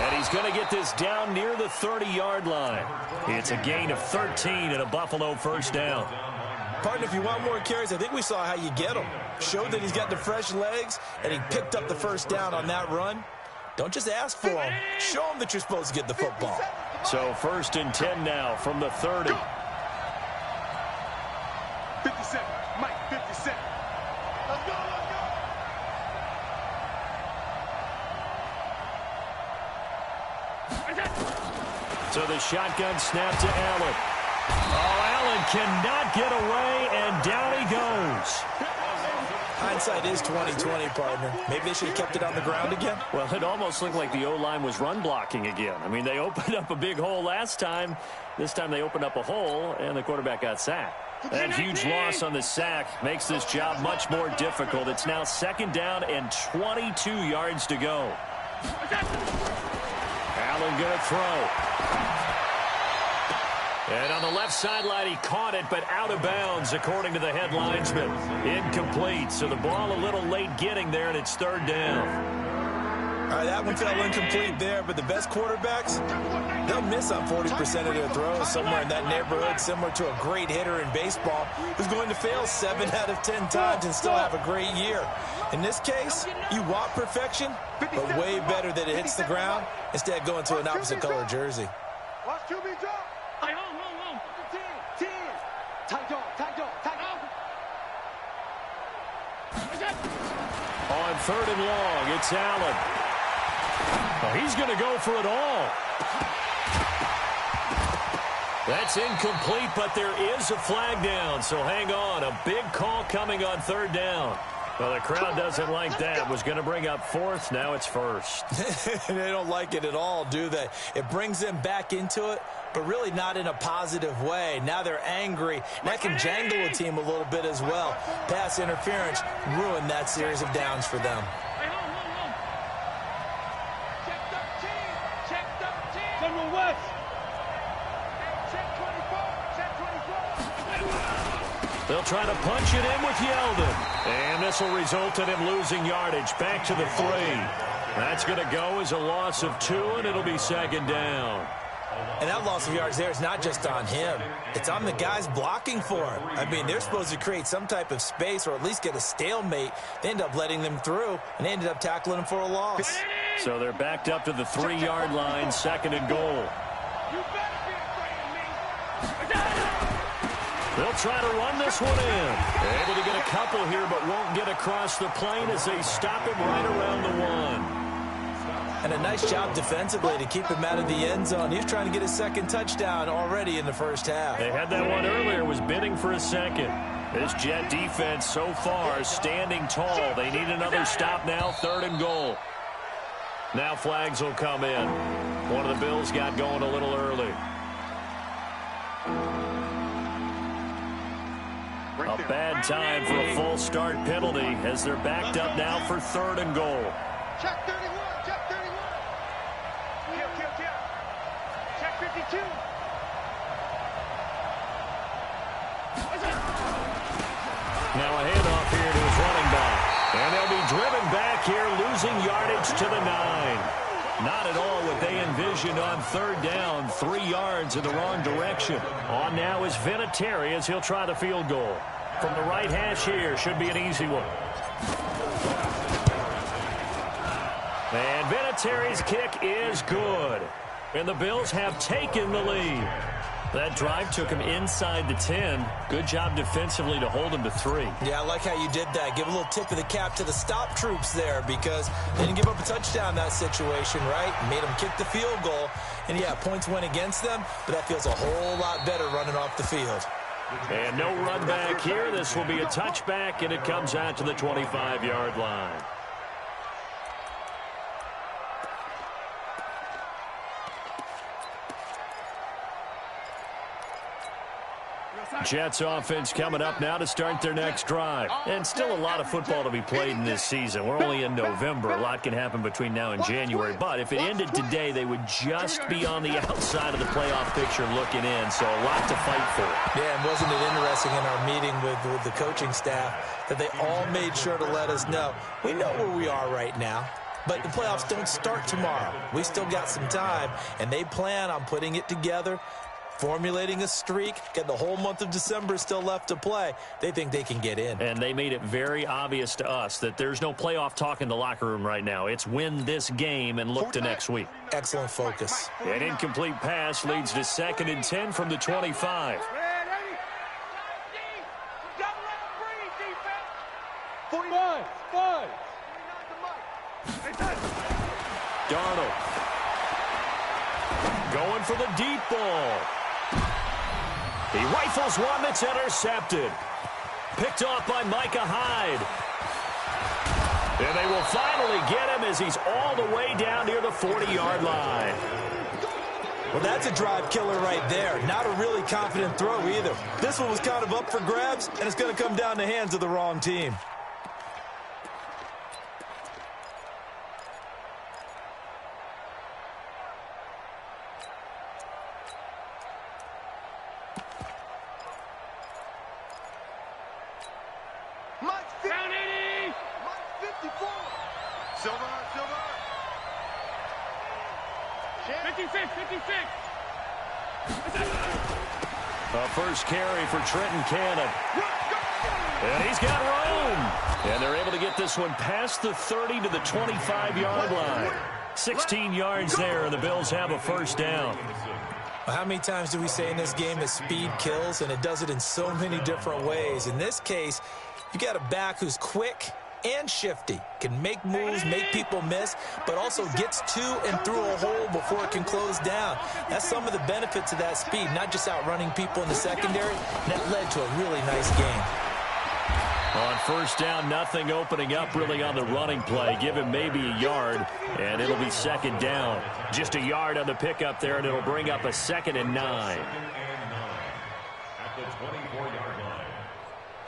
And he's going to get this down near the 30-yard line. It's a gain of 13 and a Buffalo first down. Partner, if you want more carries, I think we saw how you get them. Showed that he's got the fresh legs, and he picked up the first down on that run. Don't just ask for him. Show him that you're supposed to get the football. So 1st and 10 now from the 30. 57, Mike, 57. Let's go, let's go. So the shotgun snap to Allen. Oh, Allen cannot get away, and down he goes. Hindsight is 20/20, partner. Maybe they should have kept it on the ground again. Well, it almost looked like the O-line was run blocking again. I mean, they opened up a big hole last time. This time they opened up a hole, and the quarterback got sacked. That huge loss on the sack makes this job much more difficult. It's now 2nd down and 22 yards to go. Allen going to throw. And on the left sideline, he caught it, but out of bounds, according to the head linesman. Incomplete, so the ball a little late getting there, and it's 3rd down. All right, that one fell incomplete there, but the best quarterbacks, they'll miss on 40% of their throws, somewhere in that neighborhood, similar to a great hitter in baseball who's going to fail 7 out of 10 times and still have a great year. In this case, you want perfection, but way better that it hits the ground instead of going to an opposite color jersey. Watch QB drop. Hey, home. 10. Tight dog. On 3rd and long, it's Allen. Oh, he's going to go for it all. That's incomplete, but there is a flag down, so hang on. A big call coming on 3rd down. Well, the crowd doesn't like that. Was going to bring up 4th. Now it's 1st. They don't like it at all, do they? It brings them back into it, but really not in a positive way. Now they're angry. That can jangle a team a little bit as well. Pass interference ruined that series of downs for them. Check 13. General West. Check 24. They'll try to punch it in with Yeldon. And this will result in him losing yardage back to the 3. That's going to go as a loss of 2, and it'll be 2nd down. And that loss of yards there is not just on him. It's on the guys blocking for him. I mean, they're supposed to create some type of space or at least get a stalemate. They end up letting them through, and they ended up tackling him for a loss. So they're backed up to the 3-yard line, 2nd and goal. You better be afraid of me. They'll try to run this one in. Able to get a couple here, but won't get across the plane as they stop him right around the 1. And a nice job defensively to keep him out of the end zone. He was trying to get his 2nd touchdown already in the first half. They had that one earlier, was bidding for a 2nd. This Jet defense so far standing tall. They need another stop now, 3rd and goal. Now flags will come in. One of the Bills got going a little early. A bad time for a full start penalty as they're backed up now for 3rd and goal. Check 31. Kill. Check 52. Now a handoff here to his running back. And they'll be driven back here, losing yardage to the 9. Not at all what they envisioned on 3rd down. 3 yards in the wrong direction. On now is Vinatieri as he'll try the field goal. From the right hash here, should be an easy one. And Vinatieri's kick is good. And the Bills have taken the lead. That drive took him inside the 10. Good job defensively to hold him to 3. Yeah, I like how you did that. Give a little tip of the cap to the stop troops there because they didn't give up a touchdown in that situation, right? Made them kick the field goal. And, yeah, points went against them, but that feels a whole lot better running off the field. And no run back here. This will be a touchback, and it comes out to the 25-yard line. Jets offense coming up now to start their next drive. And still a lot of football to be played in this season. We're only in November. A lot can happen between now and January. But if it ended today, they would just be on the outside of the playoff picture looking in. So a lot to fight for. Yeah, and wasn't it interesting in our meeting with the coaching staff that they all made sure to let us know, we know where we are right now. But the playoffs don't start tomorrow. We still got some time, and they plan on putting it together, formulating a streak. Got the whole month of December still left to play. They think they can get in. And they made it very obvious to us that there's no playoff talk in the locker room right now. It's win this game and look to next week. Excellent focus. An incomplete pass leads to 2nd and 10 from the 25. 5. Darnold going for the deep ball. He rifles one that's intercepted. Picked off by Micah Hyde. And they will finally get him as he's all the way down near the 40-yard line. Well, that's a drive killer right there. Not a really confident throw either. This one was kind of up for grabs, and it's going to come down the hands of the wrong team. Down 80. 54. Silver. 56. A first carry for Trenton Cannon. And he's got room. And they're able to get this one past the 30 to the 25-yard line. 16 yards there, and the Bills have a first down. Well, how many times do we say in this game that speed kills, and it does it in so many different ways? In this case, you got a back who's quick and shifty, can make moves, make people miss, but also gets to and through a hole before it can close down. That's some of the benefits of that speed, not just outrunning people in the secondary. And that led to a really nice game. On first down, nothing opening up really on the running play. Give him maybe a yard, and it'll be 2nd down. Just a yard on the pickup there, and it'll bring up a 2nd and 9.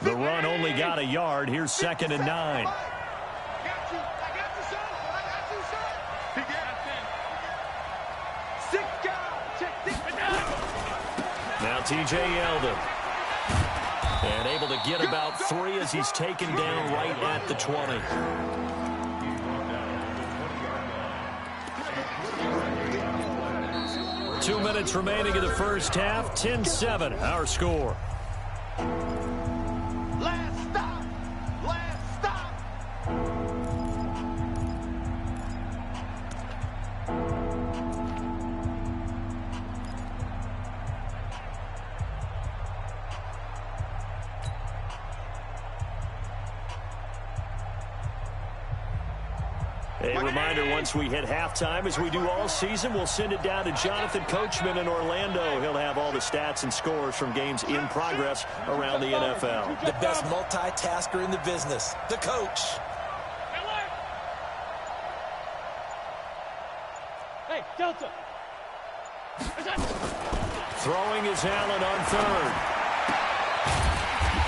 The run only got a yard. Here's 2nd and 9. I got you, son. I got you, son. Six guys. Check this out. Now T.J. Yeldon. And able to get about 3 as he's taken down right at the 20. Two minutes remaining in the first half. 10-7, our score. Last stop. A reminder, once we hit halftime, as we do all season, we'll send it down to Jonathan Coachman in Orlando. He'll have all the stats and scores from games in progress around the NFL. The best multitasker in the business, the coach. Hey, Delta. Throwing is Allen on 3rd.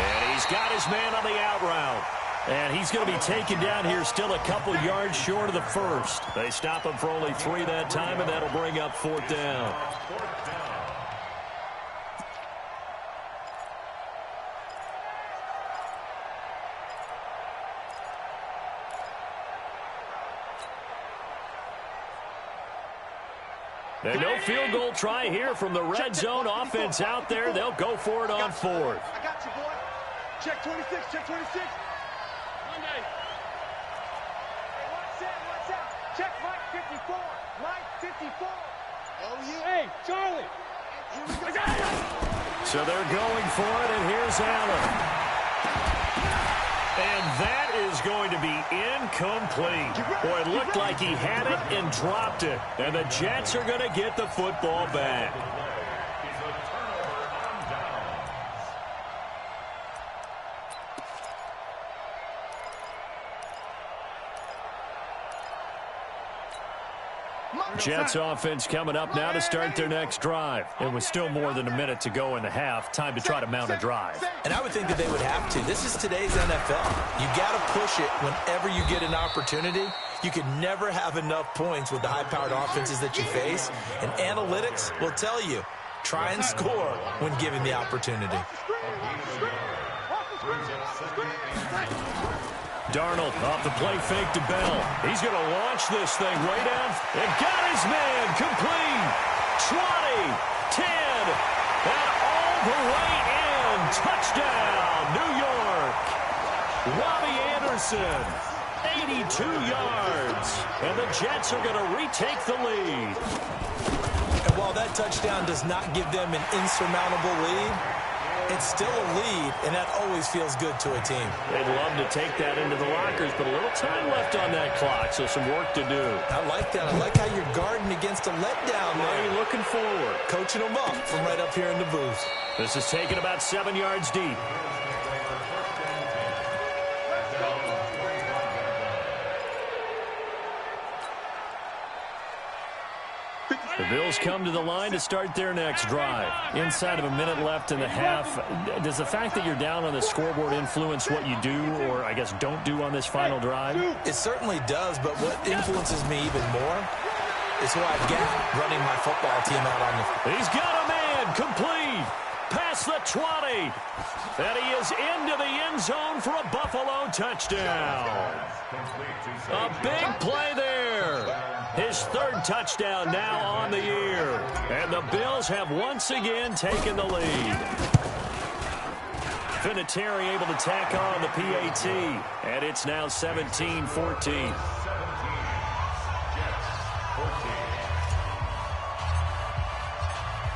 And he's got his man on the out route. And he's going to be taken down here still a couple yards short of the first. They stop him for only 3 that time, and that'll bring up 4th down. And no field goal try here from the red zone offense out there. They'll go for it on 4th. I got you, boy. Check 26. Check 26. Monday. Hey, what's that? Check Mike 54. Mike 54. Oh, yeah. Hey, Charlie. I got it. So they're going for it, and here's Allen. And that is going to be incomplete. Boy, it looked like he had it and dropped it. And the Jets are going to get the football back. Jets offense coming up now to start their next drive. And with still more than a minute to go in the half, time to try to mount a drive. And I would think that they would have to. This is today's NFL. You got to push it whenever you get an opportunity. You can never have enough points with the high-powered offenses that you face. And analytics will tell you, try and score when given the opportunity. Darnold off the play fake to Bell. He's going to launch this thing way down. And got his man complete. 20, 10, and all the way in. Touchdown, New York. Robbie Anderson, 82 yards. And the Jets are going to retake the lead. And while that touchdown does not give them an insurmountable lead, it's still a lead, and that always feels good to a team. They'd love to take that into the lockers, but a little time left on that clock, so some work to do. I like that. I like how you're guarding against a letdown there. You're looking forward. Coaching them up from right up here in the booth. This is taken about 7 yards deep. The Bills come to the line to start their next drive. Inside of a minute left in the half, does the fact that you're down on the scoreboard influence what you do, or I guess don't do on this final drive? It certainly does, but what influences me even more is who I've got running my football team out on the... He's got a man complete. Past the 20. And he is into the end zone for a Buffalo touchdown. A big play there. His third touchdown now on the year. And the Bills have once again taken the lead. Vinatieri able to tack on the PAT. And it's now 17-14.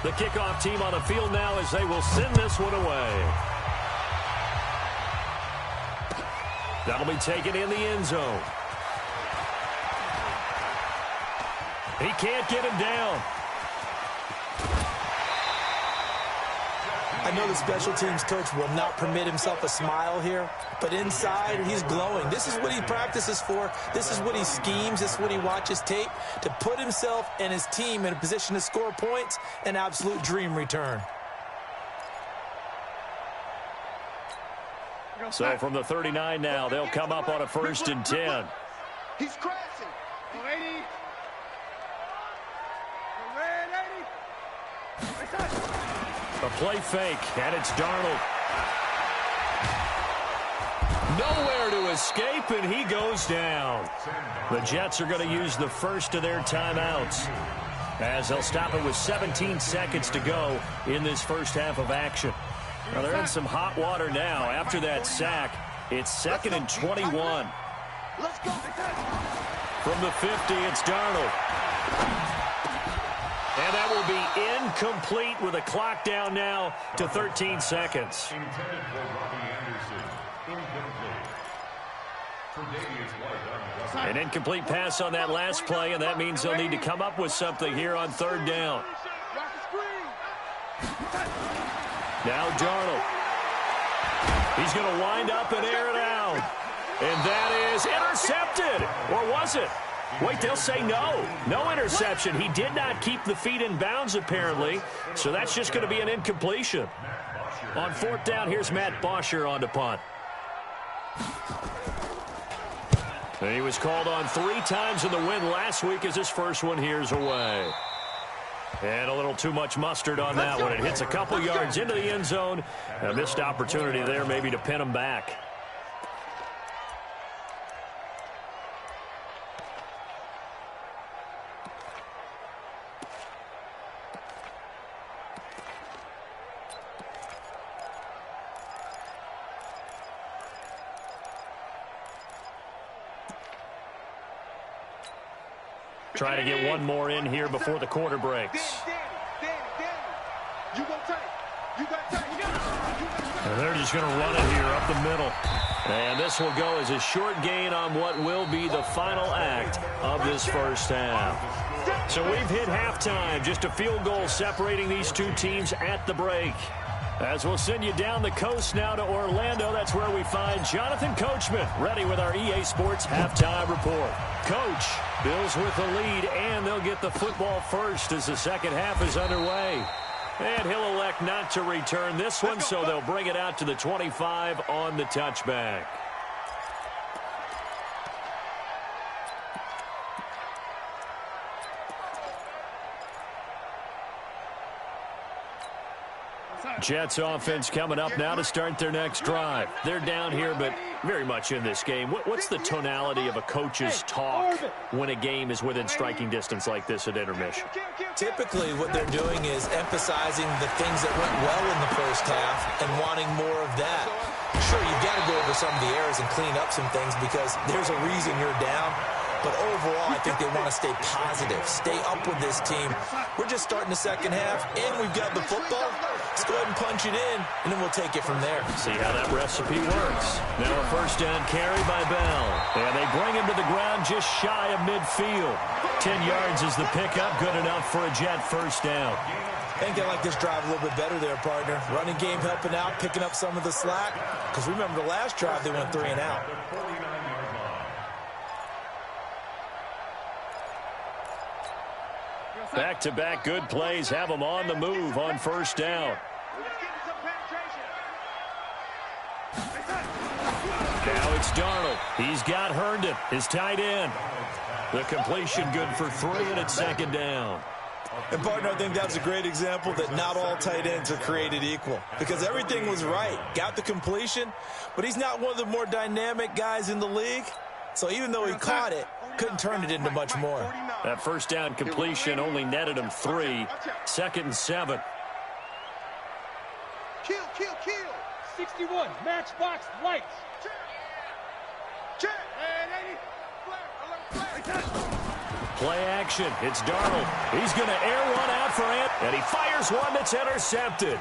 The kickoff team on the field now as they will send this one away. That'll be taken in the end zone. He can't get him down. I know the special teams coach will not permit himself a smile here, but inside he's glowing. This is what he practices for. This is what he schemes. This is what he watches tape to put himself and his team in a position to score points. An absolute dream return. So from the 39 now, they'll come up on a 1st and 10. He's crashing. 80. A play fake, and it's Darnold. Nowhere to escape, and he goes down. The Jets are going to use the first of their timeouts, as they'll stop it with 17 seconds to go in this first half of action. Now, they're in some hot water now. After that sack, it's 2nd and 21. Let's go. From the 50, it's Darnold. And that will be incomplete with a clock down now to 13 seconds. An incomplete pass on that last play, and that means they'll need to come up with something here on 3rd down. Now Darnold. He's going to wind up and air it out. And that is intercepted. Or was it? Wait, they'll say no. No interception. He did not keep the feet in bounds, apparently. So that's just going to be an incompletion. On 4th down, here's Matt Bosher on to punt. And he was called on 3 times in the win last week as his first one here's away. And a little too much mustard on that one. It hits a couple yards into the end zone. A missed opportunity there maybe to pin him back. Trying to get one more in here before the quarter breaks. And they're just going to run it here up the middle. And this will go as a short gain on what will be the final act of this first half. So we've hit halftime. Just a field goal separating these two teams at the break. As we'll send you down the coast now to Orlando, that's where we find Jonathan Coachman, ready with our EA Sports Halftime Report. Coach, Bills with the lead, and they'll get the football first as the second half is underway. And he'll elect not to return this one, so they'll bring it out to the 25 on the touchback. Jets offense coming up now to start their next drive. They're down here, but very much in this game. What's the tonality of a coach's talk when a game is within striking distance like this at intermission? Typically, what they're doing is emphasizing the things that went well in the first half and wanting more of that. Sure, you've got to go over some of the errors and clean up some things because there's a reason you're down. But overall, I think they want to stay positive, stay up with this team. We're just starting the second half, and we've got the football. Let's go ahead and punch it in, and then we'll take it from there. See how that recipe works. Now a first down carry by Bell. And they bring him to the ground just shy of midfield. 10 yards is the pickup, good enough for a Jet first down. I think I like this drive a little bit better there, partner. Running game helping out, picking up some of the slack. Because remember the last drive, they went 3 and out. Back-to-back good plays have them on the move on first down. Now it's Darnold. He's got Herndon, his tight end. The completion good for 3, and it's second down. And, partner, I think that's a great example that not all tight ends are created equal. Because everything was right. Got the completion, but he's not one of the more dynamic guys in the league. So even though he caught it, couldn't turn it into much more. That first down completion only netted him 3. Second and 7. Kill. 61, matchbox lights. Check. Play action. It's Darnold. He's going to air one out for it, and he fires one that's intercepted.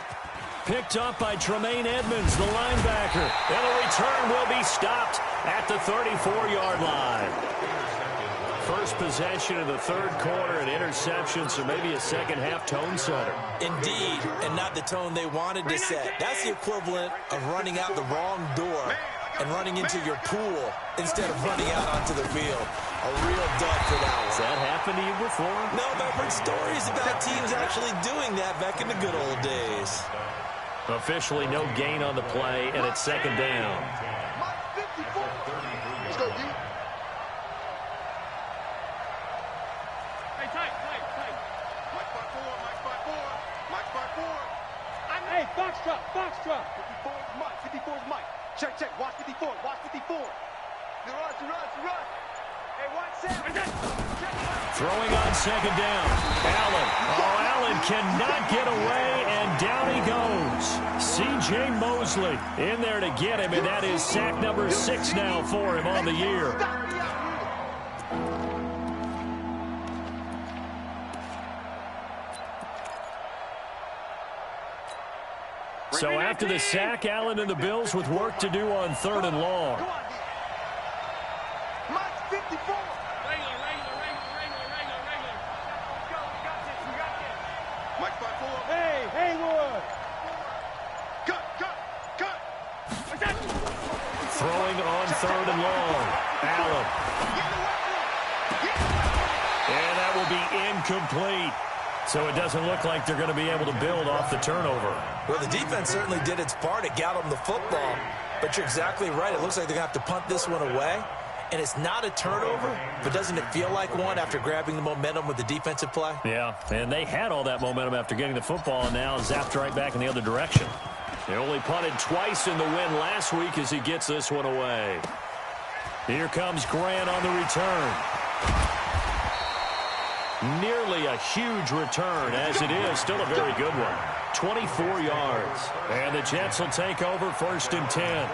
Picked up by Tremaine Edmonds, the linebacker. And the return will be stopped at the 34-yard line. First possession of the third quarter, an interception, so maybe a second-half tone setter. Indeed, and not the tone they wanted to set. That's the equivalent of running out the wrong door and running into your pool instead of running out onto the field. A real dud for that one. Has that happened to you before? No, but I've heard stories about teams actually doing that back in the good old days. Officially no gain on the play, and it's second down. Let's go, D. Hey, tight. Mike 5-4. Hey, box drop. 54 is Mike. Check. Watch 54. You run. Hey, watch that. Throwing on second down. Allen cannot get away, and down he goes. C.J. Mosley in there to get him, and that is sack number 6 now for him on the year. So after the sack, Allen and the Bills with work to do on 3rd and long. Mike 54. Mike 5-4. Hey, Haywood. Cut. Throwing on 3rd and long. Allen. And that will be incomplete. So it doesn't look like they're going to be able to build off the turnover. Well, the defense certainly did its part. It got them the football. But you're exactly right. It looks like they're going to have to punt this one away. And it's not a turnover, but doesn't it feel like one after grabbing the momentum with the defensive play? Yeah, and they had all that momentum after getting the football, and now zapped right back in the other direction. They only punted twice in the win last week as he gets this one away. Here comes Grant on the return. Nearly a huge return, as it is. Still a very good one. 24 yards. And the Jets will take over 1st and 10.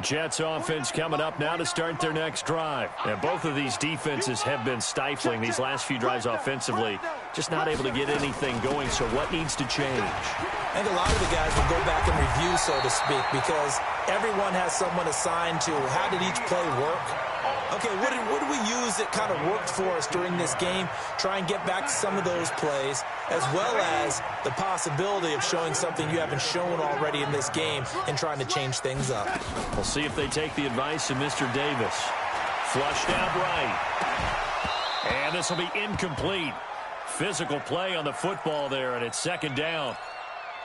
Jets offense coming up now to start their next drive. And both of these defenses have been stifling these last few drives offensively. Just not able to get anything going, so what needs to change? I think a lot of the guys will go back and review, so to speak, because everyone has someone assigned to how did each play work. Okay, what did we use that kind of worked for us during this game? Try and get back to some of those plays, as well as the possibility of showing something you haven't shown already in this game and trying to change things up. We'll see if they take the advice of Mr. Davis. Flushed out right. And this will be incomplete. Physical play on the football there, and it's second down.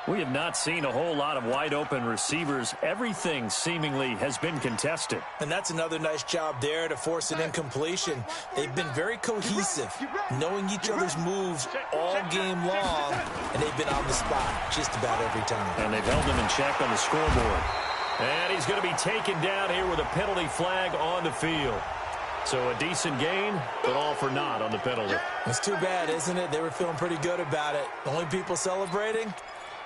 We have not seen a whole lot of wide-open receivers. Everything seemingly has been contested. And that's another nice job there to force an incompletion. They've been very cohesive, knowing each other's moves all game long, and they've been on the spot just about every time. And they've held him in check on the scoreboard. And he's going to be taken down here with a penalty flag on the field. So a decent gain, but all for naught on the penalty. It's too bad, isn't it? They were feeling pretty good about it. The only people celebrating?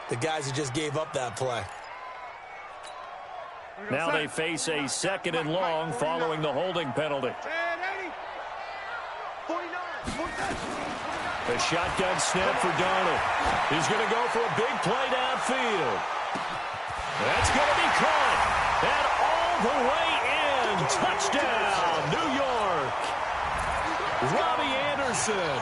The guys who just gave up that play. Now they face a 2nd and long following the holding penalty. The shotgun snap for Darnold. He's going to go for a big play downfield. That's going to be caught. And all the way in. Touchdown, New York. Robbie Anderson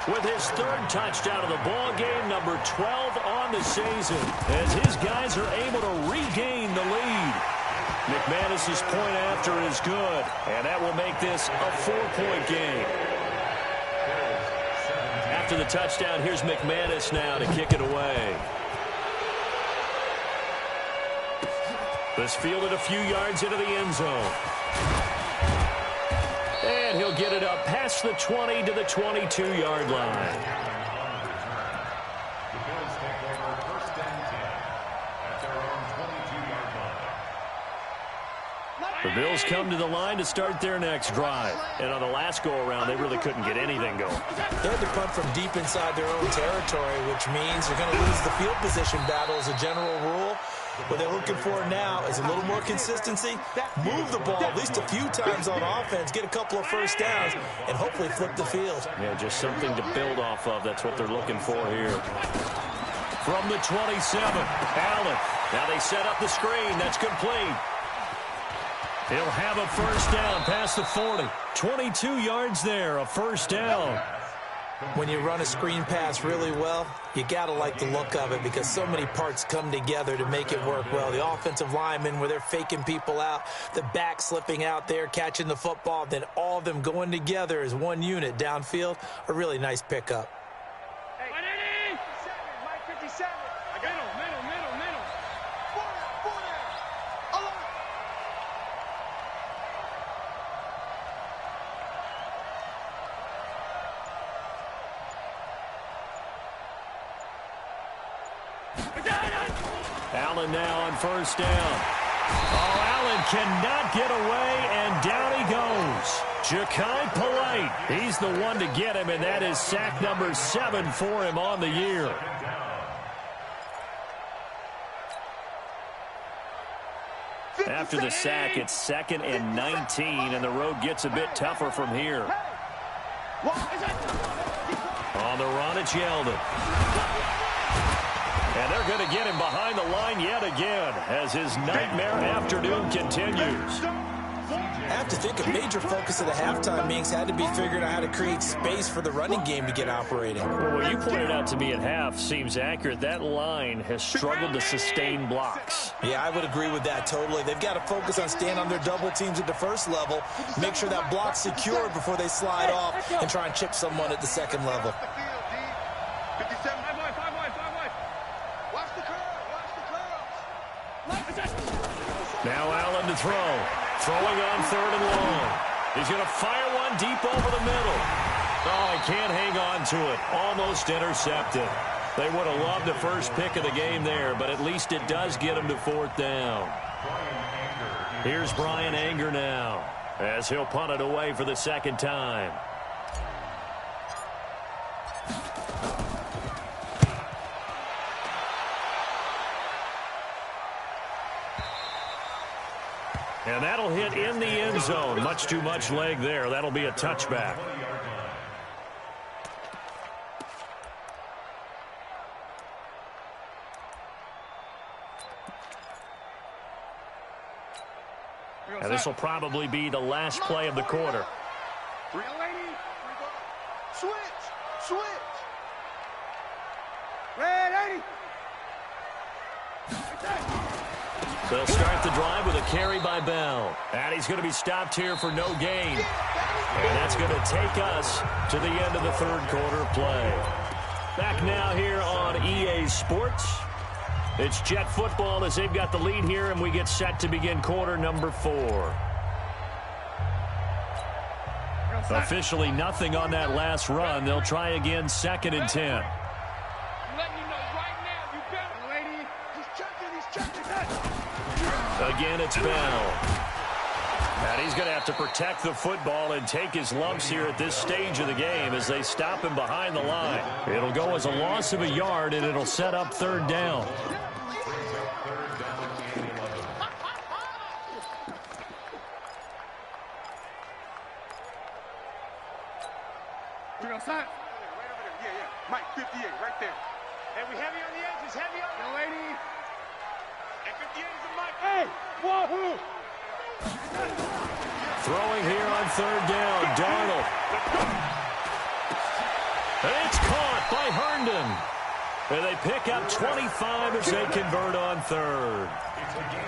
with his 3rd touchdown of the ball game, number 12 on the season, as his guys are able to regain the lead. McManus's point after is good, and that will make this a 4-point game. After the touchdown, here's McManus now to kick it away. This fielded a few yards into the end zone. And he'll get it up past the 20 to the 22-yard line. The Bills come to the line to start their next drive. And on the last go-around, they really couldn't get anything going. They had to punt from deep inside their own territory, which means they're going to lose the field position battle as a general rule. What they're looking for now is a little more consistency, move the ball at least a few times on offense, get a couple of first downs, and hopefully flip the field. Yeah, just something to build off of. That's what they're looking for here. From the 27, Allen. Now they set up the screen. That's complete. He'll have a first down past the 40. 22 yards there, a first down. When you run a screen pass really well, you got to like the look of it because so many parts come together to make it work well. The offensive linemen, where they're faking people out, the back slipping out there, catching the football, then all of them going together as one unit downfield, a really nice pickup. Hey, Mike 57. Middle. Four down. Alert. Allen now on first down. Oh, Allen cannot get away, and down he goes. Ja'Kai Polite, he's the one to get him, and that is sack number 7 for him on the year. After the sack, it's 2nd and 19, and the road gets a bit tougher from here. On the run, it's Yeldon. And they're going to get him behind the line yet again as his nightmare afternoon continues. I have to think a major focus of the halftime meetings had to be figuring out how to create space for the running game to get operating. Well, what you pointed out to me at half seems accurate. That line has struggled to sustain blocks. Yeah, I would agree with that totally. They've got to focus on staying on their double teams at the first level, make sure that block's secure before they slide off and try and chip someone at the second level. Now Allen to throw. Throwing on 3rd and long. He's going to fire one deep over the middle. Oh, he can't hang on to it. Almost intercepted. They would have loved the first pick of the game there, but at least it does get him to 4th down. Here's Brian Anger now as he'll punt it away for the 2nd time. And that'll hit in the end zone. Much too much leg there. That'll be a touchback. And this will probably be the last play of the quarter. Switch. Red 80. They'll start the drive with a carry by Bell. And he's going to be stopped here for no gain. And that's going to take us to the end of the 3rd quarter play. Back now here on EA Sports. It's Jet football as they've got the lead here, and we get set to begin quarter number 4. Officially nothing on that last run. They'll try again, 2nd and 10. Again, it's Bell. And he's going to have to protect the football and take his lumps here at this stage of the game as they stop him behind the line. It'll go as a loss of a yard, and it'll set up 3rd down. Right over there. Yeah. Mike, 58, right there. Hey, we heavy on the edges. Heavy on the lady. And 58 is a Mike. Hey, wahoo! Throwing here on 3rd down, Darnold. And it's caught by Herndon. And they pick up 25 as they convert on 3rd.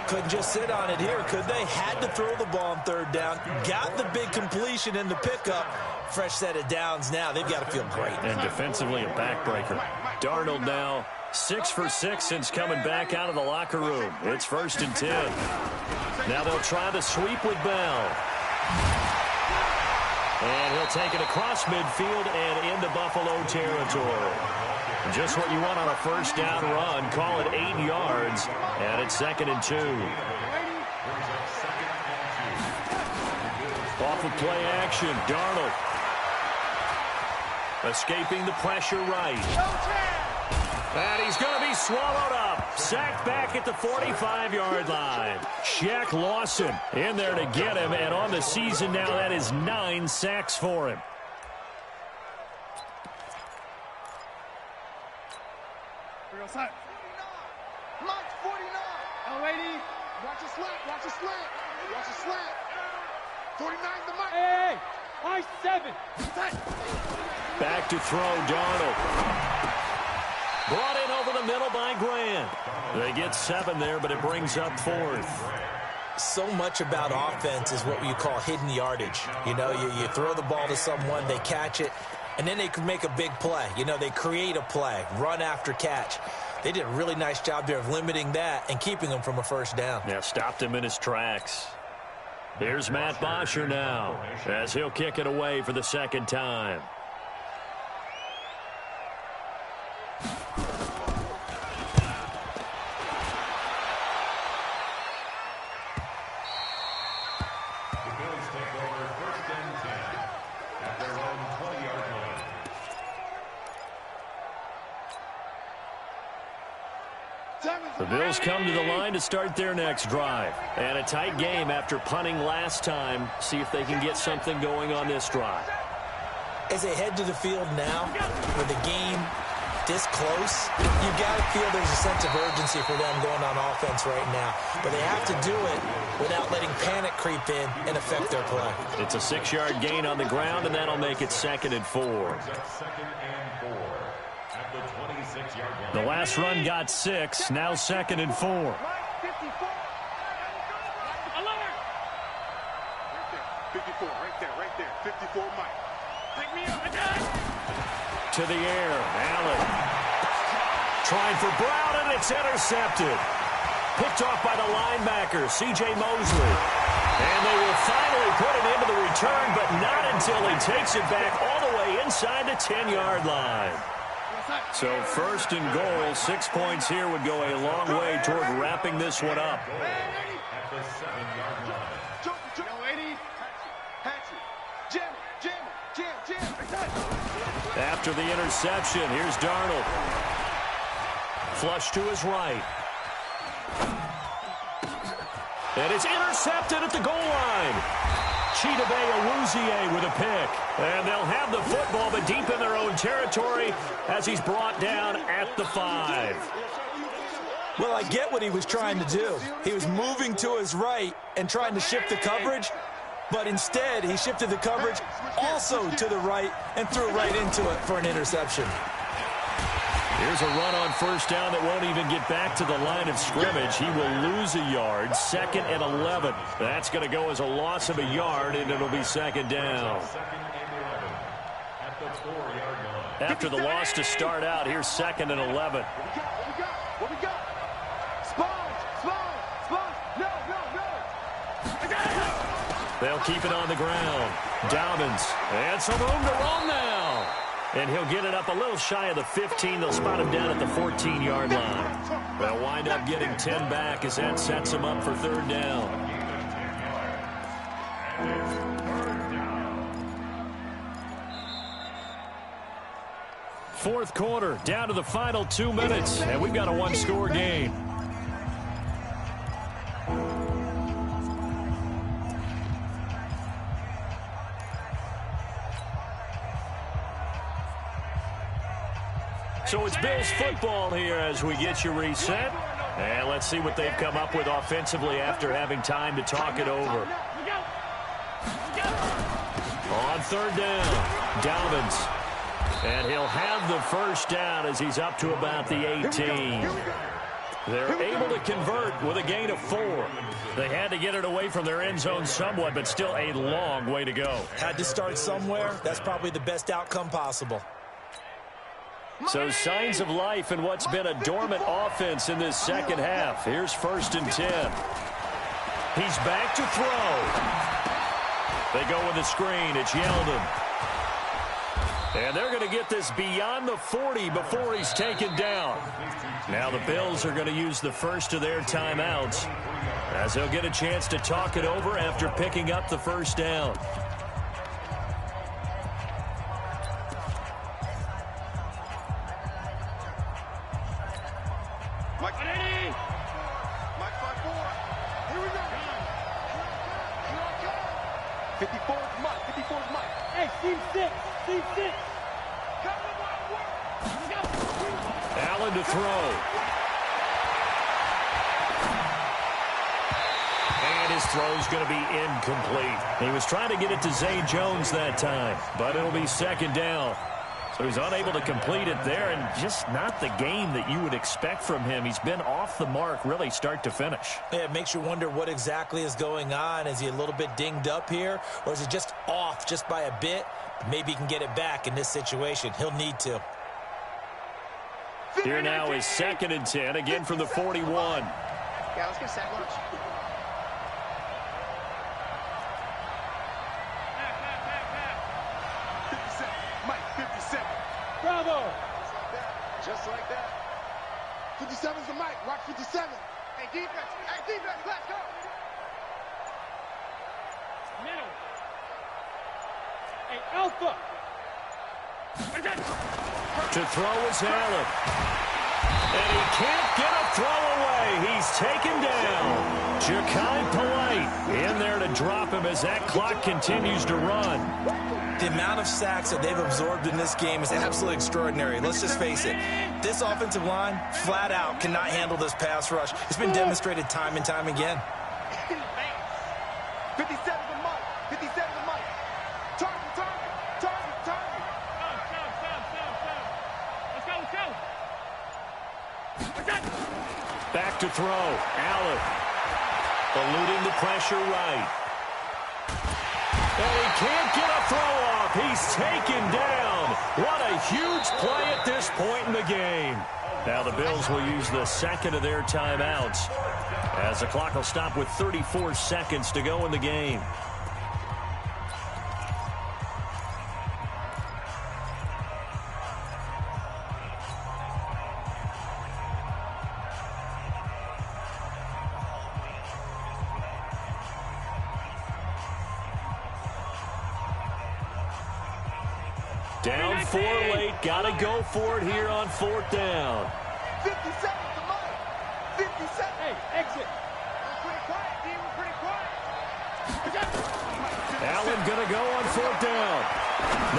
Couldn't just sit on it here, could they? Had to throw the ball on 3rd down. Got the big completion in the pickup. Fresh set of downs now. They've got to feel great. And defensively a backbreaker. Darnold now 6 for 6 since coming back out of the locker room. It's 1st and 10. Now they'll try the sweep with Bell. And he'll take it across midfield and into Buffalo territory. Just what you want on a 1st down run. Call it 8 yards. And it's 2nd and 2. Off of play action, Darnold. Escaping the pressure right. And he's going to be swallowed up. Sacked back at the 45-yard line. Shaq Lawson in there to get him. And on the season now, that is 9 sacks for him. Mike, 49. Oh, lady. Watch a slant. Watch a slant. Watch a slant. 49 to Mike. Hey, I 7. Back to throw, Darnold. Brought in over the middle by Grant. They get 7 there, but it brings up 4th. So much about offense is what you call hidden yardage. You know, you throw the ball to someone, they catch it, and then they can make a big play. You know, they create a play, run after catch. They did a really nice job there of limiting that and keeping him from a 1st down. Yeah, stopped him in his tracks. Here's Matt Bosher now as he'll kick it away for the 2nd time. The Bills come to the line to start their next drive. And a tight game after punting last time. See if they can get something going on this drive. As they head to the field now, with the game this close, you've got to feel there's a sense of urgency for them going on offense right now. But they have to do it without letting panic creep in and affect their play. It's a 6-yard gain on the ground, and that'll make it 2nd and 4. The last run got 6, now 2nd and 4. Mike, 54. 54, right there. 54, Mike. Pick me up again. To the air, Allen. Trying for Brown, and it's intercepted. Picked off by the linebacker, C.J. Mosley. And they will finally put it into the return, but not until he takes it back all the way inside the 10-yard line. So 1st and goal, 6 points here would go a long way toward wrapping this one up. After the interception, here's Darnold. Flush to his right. And it's intercepted at the goal line. Chidobe Awuzie with a pick. And they'll have the football, but deep in their own territory as he's brought down at the 5. Well, I get what he was trying to do. He was moving to his right and trying to shift the coverage, but instead he shifted the coverage also to the right and threw right into it for an interception. Here's a run on 1st down that won't even get back to the line of scrimmage. He will lose a yard, 2nd and 11. That's going to go as a loss of a yard, and it'll be 2nd down. After the loss to start out, here's 2nd and 11. What we got? They'll keep it on the ground. Dobbins. And some room to roam now. And he'll get it up a little shy of the 15. They'll spot him down at the 14-yard line. They'll wind up getting 10 back as that sets him up for third down. Fourth quarter, down to the final 2 minutes, and we've got a one-score game. So it's Bills football here as we get you reset. And let's see what they've come up with offensively after having time to talk it over. On third down, Dobbins. And he'll have the first down as he's up to about the 18. They're able to convert with a gain of 4. They had to get it away from their end zone somewhat, but still a long way to go. Had to start somewhere. That's probably the best outcome possible. So signs of life in what's been a dormant offense in this second half. Here's 1st and 10. He's back to throw. They go with a screen. It's Yeldon. And they're going to get this beyond the 40 before he's taken down. Now the Bills are going to use the first of their timeouts as they'll get a chance to talk it over after picking up the first down. Mike 5-4. Here we go. 54 is Mike. 54 is Mike. Hey, C6. C6. Allen to throw. And his throw's going to be incomplete. He was trying to get it to Zay Jones that time, but it'll be second down. So he's unable to complete it there, and just not the game that you would expect from him. He's been off the mark really start to finish. Yeah, it makes you wonder what exactly is going on. Is he a little bit dinged up here, or is he just off just by a bit? Maybe he can get it back in this situation. He'll need to. Here now is 2nd and 10, again from the 41. Yeah, let's get sack lunch. Bravo! Just like that. 57's the mic. Rock 57. Hey, defense. Hey, defense. Let's go. Middle. Hey, Alpha. To throw is Allen. And he can't get a throw away. He's taken down. Ja'Kai Polite in there to drop him as that clock continues to run. The amount of sacks that they've absorbed in this game is absolutely extraordinary. Let's just face it. This offensive line, flat out, cannot handle this pass rush. It's been demonstrated time and time again. 57 the mic. 57 the mic. Target, target, target, target. Let's go. Back to throw. Allen eluding the pressure right. And he can't get a throw off. He's taken down. What a huge play at this point in the game. Now the Bills will use the second of their timeouts as the clock will stop with 34 seconds to go in the game. Down 4 late. Got to go for it here on 4th down. 57 to Mike. 57. Hey, exit. We're pretty quiet, D. We're pretty quiet. Allen going to go on 4th down.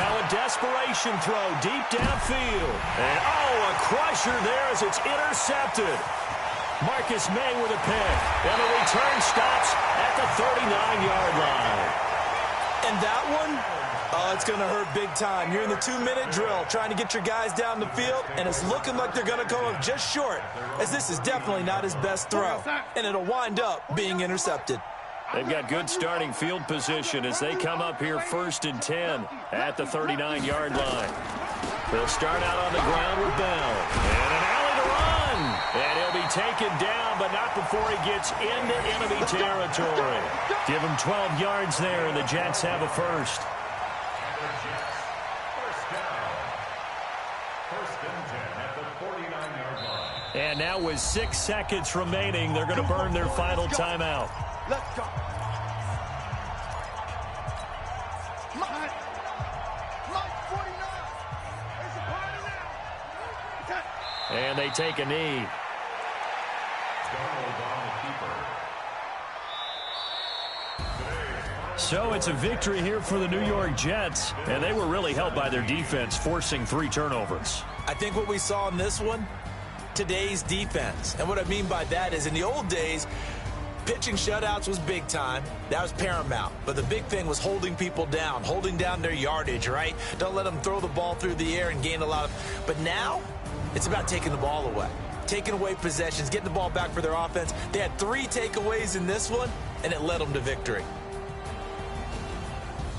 Now a desperation throw deep downfield. And, a crusher there as it's intercepted. Marcus May with a pick. And the return stops at the 39-yard line. And that one, it's going to hurt big time. You're in the 2-minute drill trying to get your guys down the field, and it's looking like they're going to come up just short, as this is definitely not his best throw, and it'll wind up being intercepted. They've got good starting field position as they come up here 1st and 10 at the 39-yard line. They'll start out on the ground with Bell. And an alley to run. And he'll be taken down, but not before he gets into enemy territory. Give him 12 yards there, and the Jets have a first. And now with 6 seconds remaining, they're going to burn their final timeout. Let's go. Mike 49. It's a party now. And they take a knee. So it's a victory here for the New York Jets, and they were really helped by their defense, forcing 3 turnovers. I think what we saw in this one, today's defense. And what I mean by that is in the old days, pitching shutouts was big time. That was paramount. But the big thing was holding people down, holding down their yardage, right? Don't let them throw the ball through the air and gain a lot of... But now, it's about taking the ball away. Taking away possessions, getting the ball back for their offense. They had 3 takeaways in this one, and it led them to victory.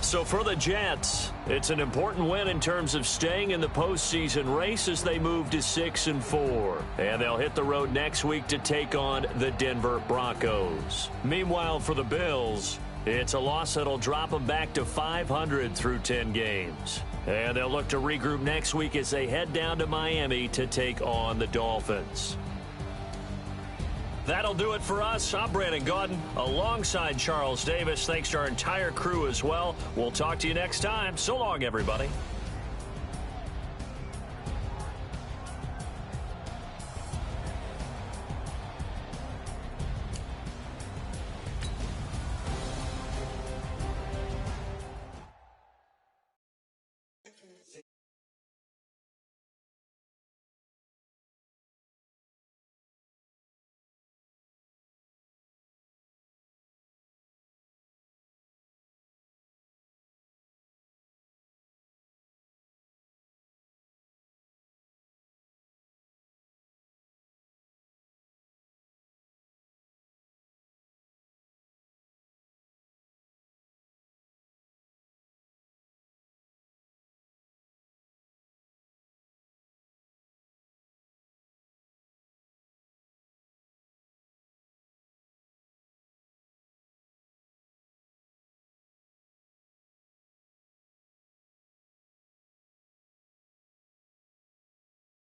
So for the Jets, it's an important win in terms of staying in the postseason race as they move to 6-4. And they'll hit the road next week to take on the Denver Broncos. Meanwhile, for the Bills, it's a loss that'll drop them back to 500 through 10 games. And they'll look to regroup next week as they head down to Miami to take on the Dolphins. That'll do it for us. I'm Brandon Gaudin alongside Charles Davis. Thanks to our entire crew as well. We'll talk to you next time. So long, everybody.